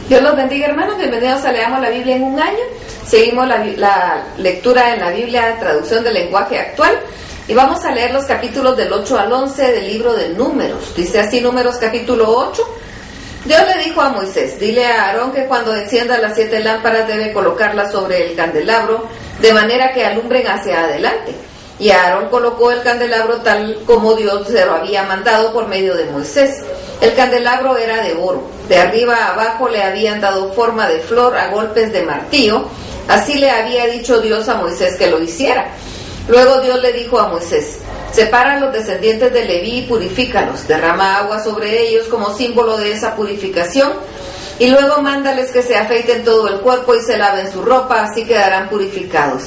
Dios los bendiga, hermanos. Bienvenidos a Leamos la Biblia en un año. Seguimos la lectura en la Biblia, traducción del lenguaje actual. Y vamos a leer los capítulos del 8 al 11 del libro de Números. Dice así Números capítulo 8. Dios le dijo a Moisés: dile a Aarón que cuando encienda las 7 lámparas debe colocarlas sobre el candelabro, de manera que alumbren hacia adelante. Y Aarón colocó el candelabro tal como Dios se lo había mandado por medio de Moisés. El candelabro era de oro. De arriba a abajo le habían dado forma de flor a golpes de martillo. Así le había dicho Dios a Moisés que lo hiciera. Luego Dios le dijo a Moisés: separa a los descendientes de Leví y purifícalos, derrama agua sobre ellos como símbolo de esa purificación, y luego mándales que se afeiten todo el cuerpo y se laven su ropa, así quedarán purificados.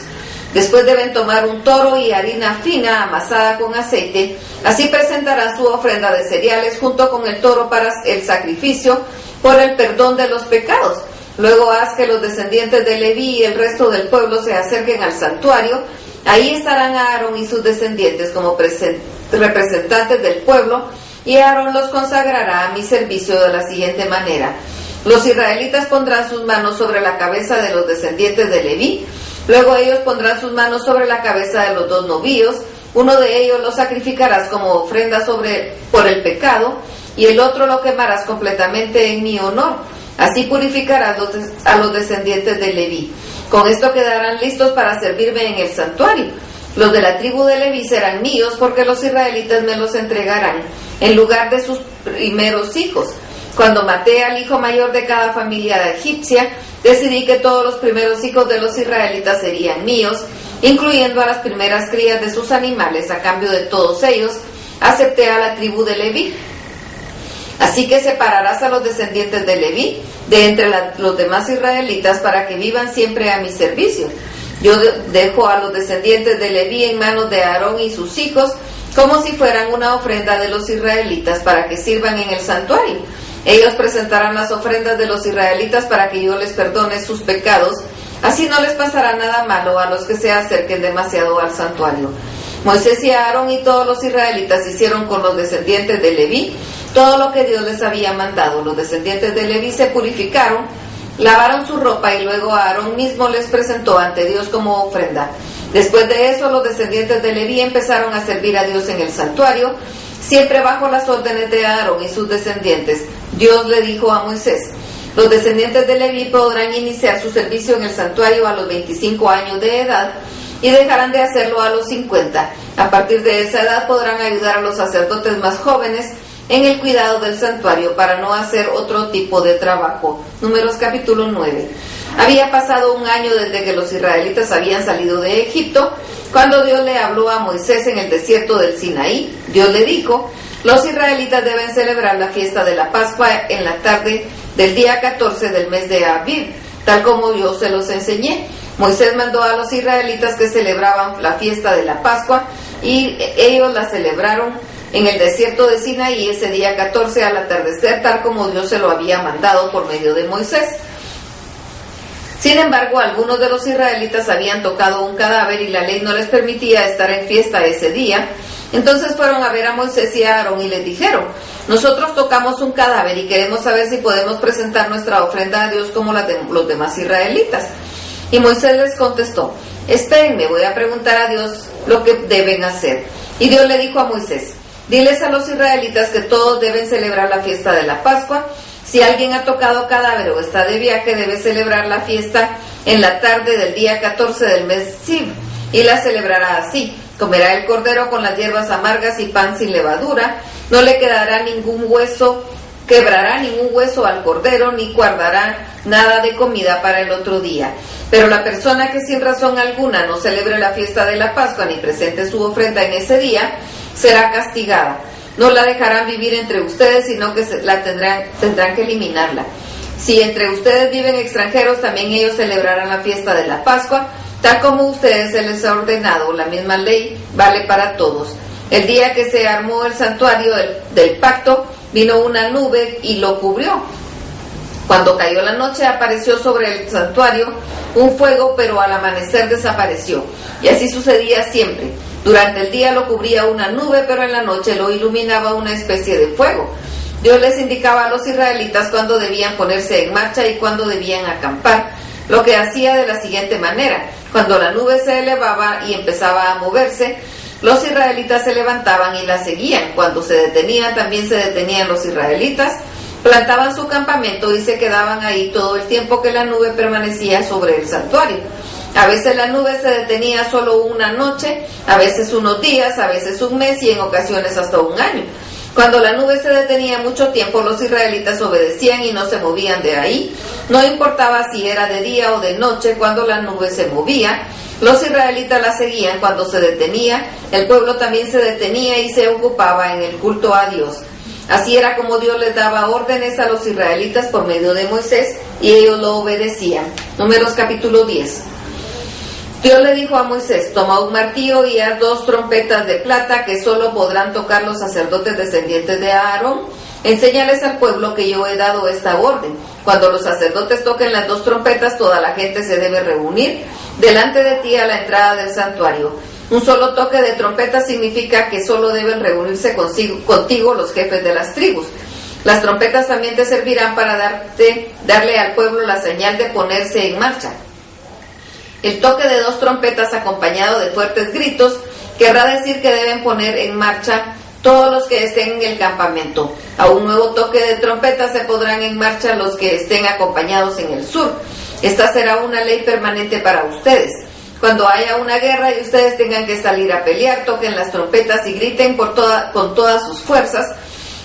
Después deben tomar un toro y harina fina amasada con aceite, así presentarán su ofrenda de cereales junto con el toro para el sacrificio por el perdón de los pecados. Luego haz que los descendientes de Leví y el resto del pueblo se acerquen al santuario. Ahí estarán Aarón y sus descendientes como representantes del pueblo, y Aarón los consagrará a mi servicio de la siguiente manera. Los israelitas pondrán sus manos sobre la cabeza de los descendientes de Leví. Luego ellos pondrán sus manos sobre la cabeza de los 2 novillos. Uno de ellos lo sacrificarás como ofrenda por el pecado, y el otro lo quemarás completamente en mi honor. Así purificarás a los descendientes de Leví. Con esto quedarán listos para servirme en el santuario. Los de la tribu de Leví serán míos, porque los israelitas me los entregarán en lugar de sus primeros hijos. Cuando maté al hijo mayor de cada familia egipcia, decidí que todos los primeros hijos de los israelitas serían míos, incluyendo a las primeras crías de sus animales. A cambio de todos ellos, acepté a la tribu de Leví. Así que separarás a los descendientes de Leví de entre los demás israelitas para que vivan siempre a mi servicio. Yo dejo a los descendientes de Leví en manos de Aarón y sus hijos, como si fueran una ofrenda de los israelitas para que sirvan en el santuario. Ellos presentarán las ofrendas de los israelitas para que yo les perdone sus pecados. Así no les pasará nada malo a los que se acerquen demasiado al santuario. Moisés y Aarón y todos los israelitas hicieron con los descendientes de Leví todo lo que Dios les había mandado. Los descendientes de Leví se purificaron, lavaron su ropa, y luego Aarón mismo les presentó ante Dios como ofrenda. Después de eso, los descendientes de Leví empezaron a servir a Dios en el santuario, siempre bajo las órdenes de Aarón y sus descendientes. Dios le dijo a Moisés: los descendientes de Leví podrán iniciar su servicio en el santuario a los 25 años de edad y dejarán de hacerlo a los 50. A partir de esa edad podrán ayudar a los sacerdotes más jóvenes en el cuidado del santuario para no hacer otro tipo de trabajo. Números capítulo 9. Había pasado un año desde que los israelitas habían salido de Egipto, cuando Dios le habló a Moisés en el desierto del Sinaí. Dios le dijo: los israelitas deben celebrar la fiesta de la Pascua en la tarde del día 14 del mes de Abib, tal como yo se los enseñé. Moisés mandó a los israelitas que celebraban la fiesta de la Pascua, y ellos la celebraron en el desierto de Sinaí ese día 14 al atardecer, tal como Dios se lo había mandado por medio de Moisés. Sin embargo, algunos de los israelitas habían tocado un cadáver y la ley no les permitía estar en fiesta ese día. Entonces fueron a ver a Moisés y a Aarón y les dijeron: nosotros tocamos un cadáver y queremos saber si podemos presentar nuestra ofrenda a Dios como la de los demás israelitas. Y Moisés les contestó: espérenme, voy a preguntar a Dios lo que deben hacer. Y Dios le dijo a Moisés: diles a los israelitas que todos deben celebrar la fiesta de la Pascua. Si alguien ha tocado cadáver o está de viaje, debe celebrar la fiesta en la tarde del día 14 del mes Siv, y la celebrará así: comerá el cordero con las hierbas amargas y pan sin levadura. No le quedará ningún hueso, quebrará ningún hueso al cordero, ni guardará nada de comida para el otro día. Pero la persona que sin razón alguna no celebre la fiesta de la Pascua ni presente su ofrenda en ese día, será castigada. No la dejarán vivir entre ustedes, sino que tendrán que eliminarla. Si entre ustedes viven extranjeros, también ellos celebrarán la fiesta de la Pascua, tal como a ustedes se les ha ordenado. La misma ley vale para todos. El día que se armó el santuario del pacto, vino una nube y lo cubrió. Cuando cayó la noche, apareció sobre el santuario un fuego, pero al amanecer desapareció. Y así sucedía siempre. Durante el día lo cubría una nube, pero en la noche lo iluminaba una especie de fuego. Dios les indicaba a los israelitas cuándo debían ponerse en marcha y cuándo debían acampar, lo que hacía de la siguiente manera. Cuando la nube se elevaba y empezaba a moverse, los israelitas se levantaban y la seguían. Cuando se detenía, también se detenían los israelitas, plantaban su campamento y se quedaban ahí todo el tiempo que la nube permanecía sobre el santuario. A veces la nube se detenía solo una noche, a veces unos días, a veces un mes y en ocasiones hasta un año. Cuando la nube se detenía mucho tiempo, los israelitas obedecían y no se movían de ahí. No importaba si era de día o de noche, cuando la nube se movía, los israelitas la seguían. Cuando se detenía, el pueblo también se detenía y se ocupaba en el culto a Dios. Así era como Dios les daba órdenes a los israelitas por medio de Moisés y ellos lo obedecían. Números capítulo 10. Dios le dijo a Moisés: toma un martillo y haz 2 trompetas de plata que solo podrán tocar los sacerdotes descendientes de Aarón. Enséñales al pueblo que yo he dado esta orden. Cuando los sacerdotes toquen las 2 trompetas, toda la gente se debe reunir delante de ti a la entrada del santuario. Un solo toque de trompeta significa que solo deben reunirse contigo los jefes de las tribus. Las trompetas también te servirán para darle al pueblo la señal de ponerse en marcha. El toque de 2 trompetas acompañado de fuertes gritos querrá decir que deben poner en marcha todos los que estén en el campamento. A un nuevo toque de trompeta se pondrán en marcha los que estén acompañados en el sur. Esta será una ley permanente para ustedes. Cuando haya una guerra y ustedes tengan que salir a pelear, toquen las trompetas y griten con todas sus fuerzas.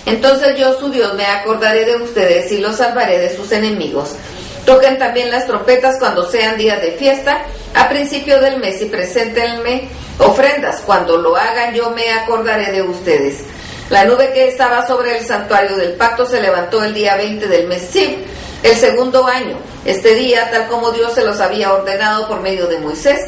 Entonces yo, su Dios, me acordaré de ustedes y los salvaré de sus enemigos. Toquen también las trompetas cuando sean días de fiesta, a principio del mes, y preséntenme ofrendas. Cuando lo hagan, yo me acordaré de ustedes. La nube que estaba sobre el santuario del pacto se levantó el día 20 del mes Sib, el segundo año. Este día, tal como Dios se los había ordenado por medio de Moisés,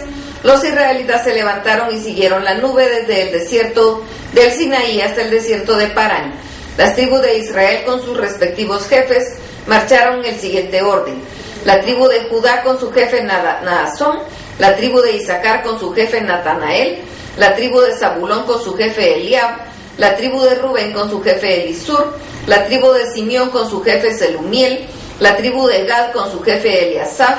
los israelitas se levantaron y siguieron la nube desde el desierto del Sinaí hasta el desierto de Parán. Las tribus de Israel con sus respectivos jefes marcharon en el siguiente orden: la tribu de Judá con su jefe Naasón, la tribu de Isaacar con su jefe Natanael, la tribu de Zabulón con su jefe Eliab, la tribu de Rubén con su jefe Elisur, la tribu de Simeón con su jefe Selumiel, la tribu de Gad con su jefe Eliasaf,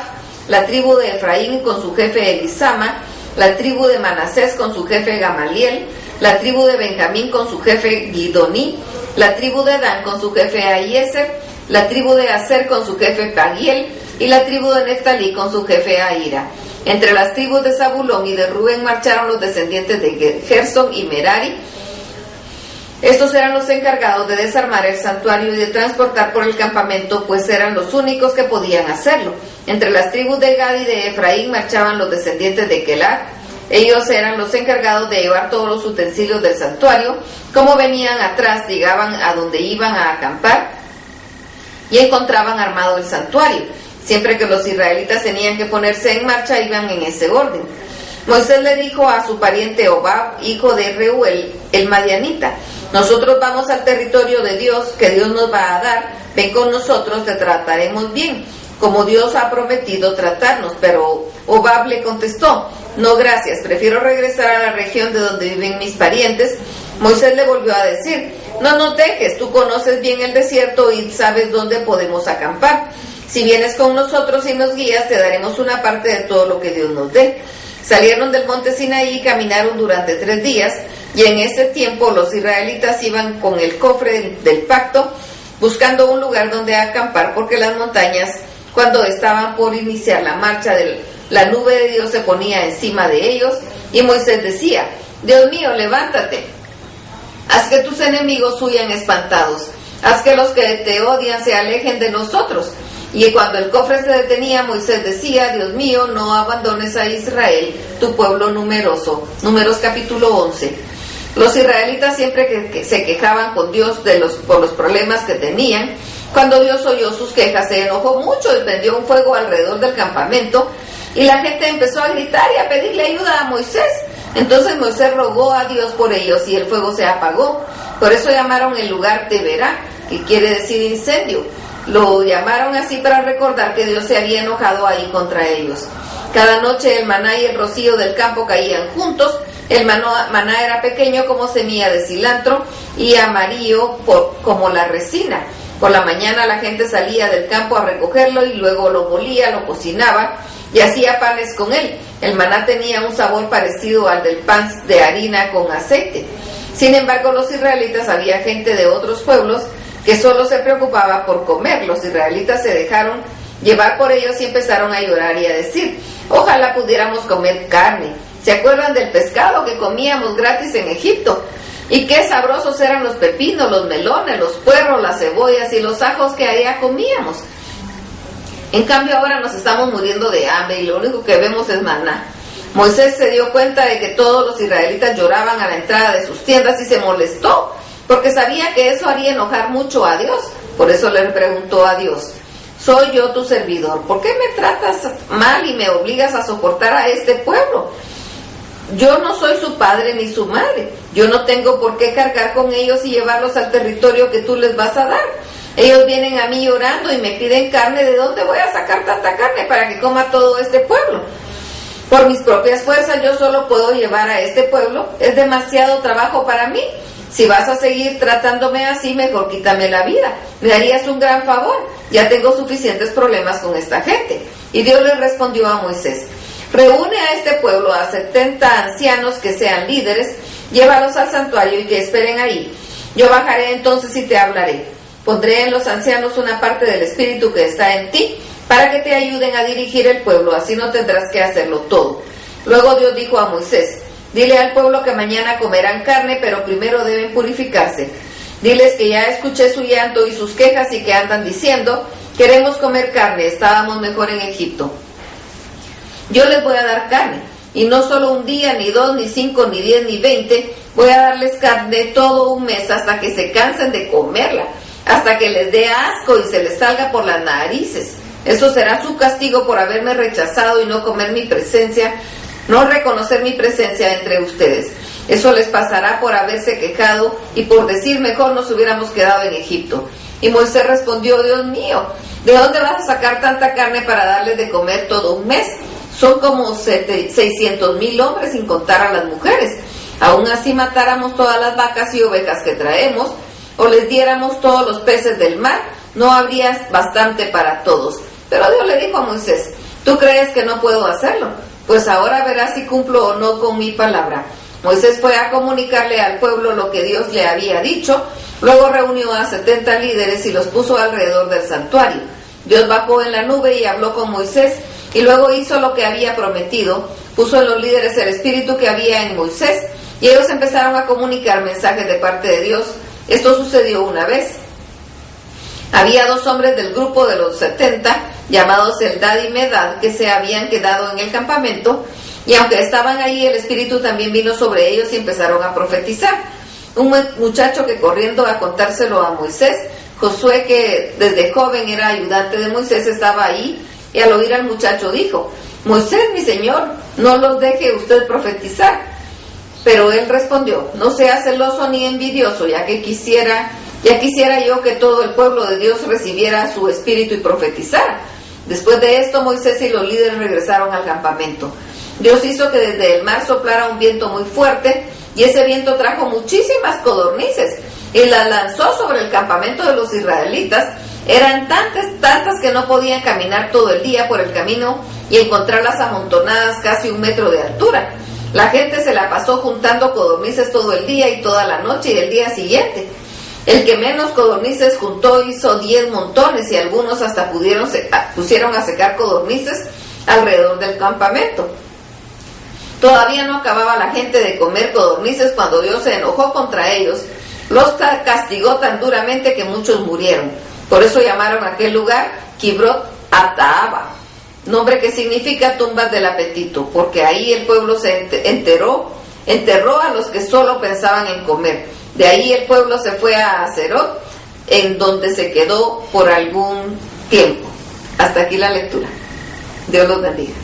la tribu de Efraín con su jefe Elisama, la tribu de Manasés con su jefe Gamaliel, la tribu de Benjamín con su jefe Gidoní, la tribu de Dan con su jefe Ahieser, la tribu de Aser con su jefe Pagiel y la tribu de Neftalí con su jefe Ahira. Entre las tribus de Zabulón y de Rubén marcharon los descendientes de Gersón y Merari. Estos eran los encargados de desarmar el santuario y de transportar por el campamento, pues eran los únicos que podían hacerlo. Entre las tribus de Gad y de Efraín marchaban los descendientes de Kelat. Ellos eran los encargados de llevar todos los utensilios del santuario. Como venían atrás, llegaban a donde iban a acampar y encontraban armado el santuario. Siempre que los israelitas tenían que ponerse en marcha, iban en ese orden. Moisés le dijo a su pariente Hobab, hijo de Reuel, el madianita: nosotros vamos al territorio de Dios, que Dios nos va a dar. Ven con nosotros, te trataremos bien, como Dios ha prometido tratarnos. Pero Hobab le contestó: no, gracias, prefiero regresar a la región de donde viven mis parientes. Moisés le volvió a decir: no nos dejes, tú conoces bien el desierto y sabes dónde podemos acampar. Si vienes con nosotros y nos guías, te daremos una parte de todo lo que Dios nos dé. Salieron del monte Sinaí y caminaron durante 3 días, y en ese tiempo los israelitas iban con el cofre del pacto, buscando un lugar donde acampar, porque las montañas, cuando estaban por iniciar la marcha, la nube de Dios se ponía encima de ellos, y Moisés decía: Dios mío, levántate, haz que tus enemigos huyan espantados, haz que los que te odian se alejen de nosotros. Y cuando el cofre se detenía, Moisés decía: Dios mío, no abandones a Israel, tu pueblo numeroso. Números capítulo 11. Los israelitas siempre que se quejaban con Dios por los problemas que tenían. Cuando Dios oyó sus quejas, se enojó mucho y prendió un fuego alrededor del campamento, y la gente empezó a gritar y a pedirle ayuda a Moisés. Entonces Moisés rogó a Dios por ellos y el fuego se apagó. Por eso llamaron el lugar Teberá, que quiere decir incendio. Lo llamaron así para recordar que Dios se había enojado ahí contra ellos. Cada noche el maná y el rocío del campo caían juntos, El maná era pequeño como semilla de cilantro y amarillo como la resina. Por la mañana la gente salía del campo a recogerlo y luego lo molía, lo cocinaba y hacía panes con él. El maná tenía un sabor parecido al del pan de harina con aceite. Sin embargo, los israelitas, había gente de otros pueblos que solo se preocupaba por comer. Los israelitas se dejaron llevar por ellos y empezaron a llorar y a decir: ojalá pudiéramos comer carne. ¿Se acuerdan del pescado que comíamos gratis en Egipto? Y qué sabrosos eran los pepinos, los melones, los puerros, las cebollas y los ajos que allá comíamos. En cambio ahora nos estamos muriendo de hambre y lo único que vemos es maná. Moisés se dio cuenta de que todos los israelitas lloraban a la entrada de sus tiendas y se molestó, porque sabía que eso haría enojar mucho a Dios. Por eso le preguntó a Dios: soy yo tu servidor, ¿por qué me tratas mal y me obligas a soportar a este pueblo? Yo no soy su padre ni su madre. Yo no tengo por qué cargar con ellos y llevarlos al territorio que tú les vas a dar. Ellos vienen a mí llorando y me piden carne. ¿De dónde voy a sacar tanta carne para que coma todo este pueblo? Por mis propias fuerzas yo solo puedo llevar a este pueblo. Es demasiado trabajo para mí. Si vas a seguir tratándome así, mejor quítame la vida. Me harías un gran favor. Ya tengo suficientes problemas con esta gente. Y Dios le respondió a Moisés: reúne a este pueblo, a 70 ancianos que sean líderes, llévalos al santuario y que esperen ahí. Yo bajaré entonces y te hablaré. Pondré en los ancianos una parte del espíritu que está en ti, para que te ayuden a dirigir el pueblo, así no tendrás que hacerlo todo. Luego Dios dijo a Moisés: dile al pueblo que mañana comerán carne, pero primero deben purificarse. Diles que ya escuché su llanto y sus quejas y que andan diciendo: queremos comer carne, estábamos mejor en Egipto. Yo les voy a dar carne, y no solo un día, ni 2, ni 5, ni 10, ni 20, voy a darles carne todo un mes hasta que se cansen de comerla, hasta que les dé asco y se les salga por las narices. Eso será su castigo por haberme rechazado y no comer mi presencia, no reconocer mi presencia entre ustedes. Eso les pasará por haberse quejado y por decir: mejor nos hubiéramos quedado en Egipto. Y Moisés respondió: Dios mío, ¿de dónde vas a sacar tanta carne para darles de comer todo un mes? Son como 600,000 hombres sin contar a las mujeres. Aún así matáramos todas las vacas y ovejas que traemos, o les diéramos todos los peces del mar, no habría bastante para todos. Pero Dios le dijo a Moisés: ¿tú crees que no puedo hacerlo? Pues ahora verás si cumplo o no con mi palabra. Moisés fue a comunicarle al pueblo lo que Dios le había dicho. Luego reunió a 70 líderes y los puso alrededor del santuario. Dios bajó en la nube y habló con Moisés, y luego hizo lo que había prometido. Puso en los líderes el espíritu que había en Moisés, y ellos empezaron a comunicar mensajes de parte de Dios. Esto sucedió una vez. Había 2 hombres del grupo de los 70, llamados Eldad y Medad, que se habían quedado en el campamento, y aunque estaban ahí, el espíritu también vino sobre ellos y empezaron a profetizar. Un muchacho que, corriendo a contárselo a Moisés, Josué, que desde joven era ayudante de Moisés, estaba ahí, y al oír al muchacho dijo: Moisés, mi señor, no los deje usted profetizar. Pero él respondió: no sea celoso ni envidioso, ya quisiera yo que todo el pueblo de Dios recibiera su espíritu y profetizara. Después de esto, Moisés y los líderes regresaron al campamento. Dios hizo que desde el mar soplara un viento muy fuerte, y ese viento trajo muchísimas codornices y las lanzó sobre el campamento de los israelitas. Eran tantas que no podían caminar todo el día por el camino y encontrarlas amontonadas casi 1 metro de altura. La gente se la pasó juntando codornices todo el día y toda la noche y el día siguiente. El que menos codornices juntó hizo 10 montones, y algunos hasta pusieron a secar codornices alrededor del campamento. Todavía no acababa la gente de comer codornices cuando Dios se enojó contra ellos. Los castigó tan duramente que muchos murieron. Por eso llamaron a aquel lugar Kibrot Ataaba, nombre que significa tumbas del apetito, porque ahí el pueblo se enterró a los que solo pensaban en comer. De ahí el pueblo se fue a Aserot, en donde se quedó por algún tiempo. Hasta aquí la lectura. Dios los bendiga.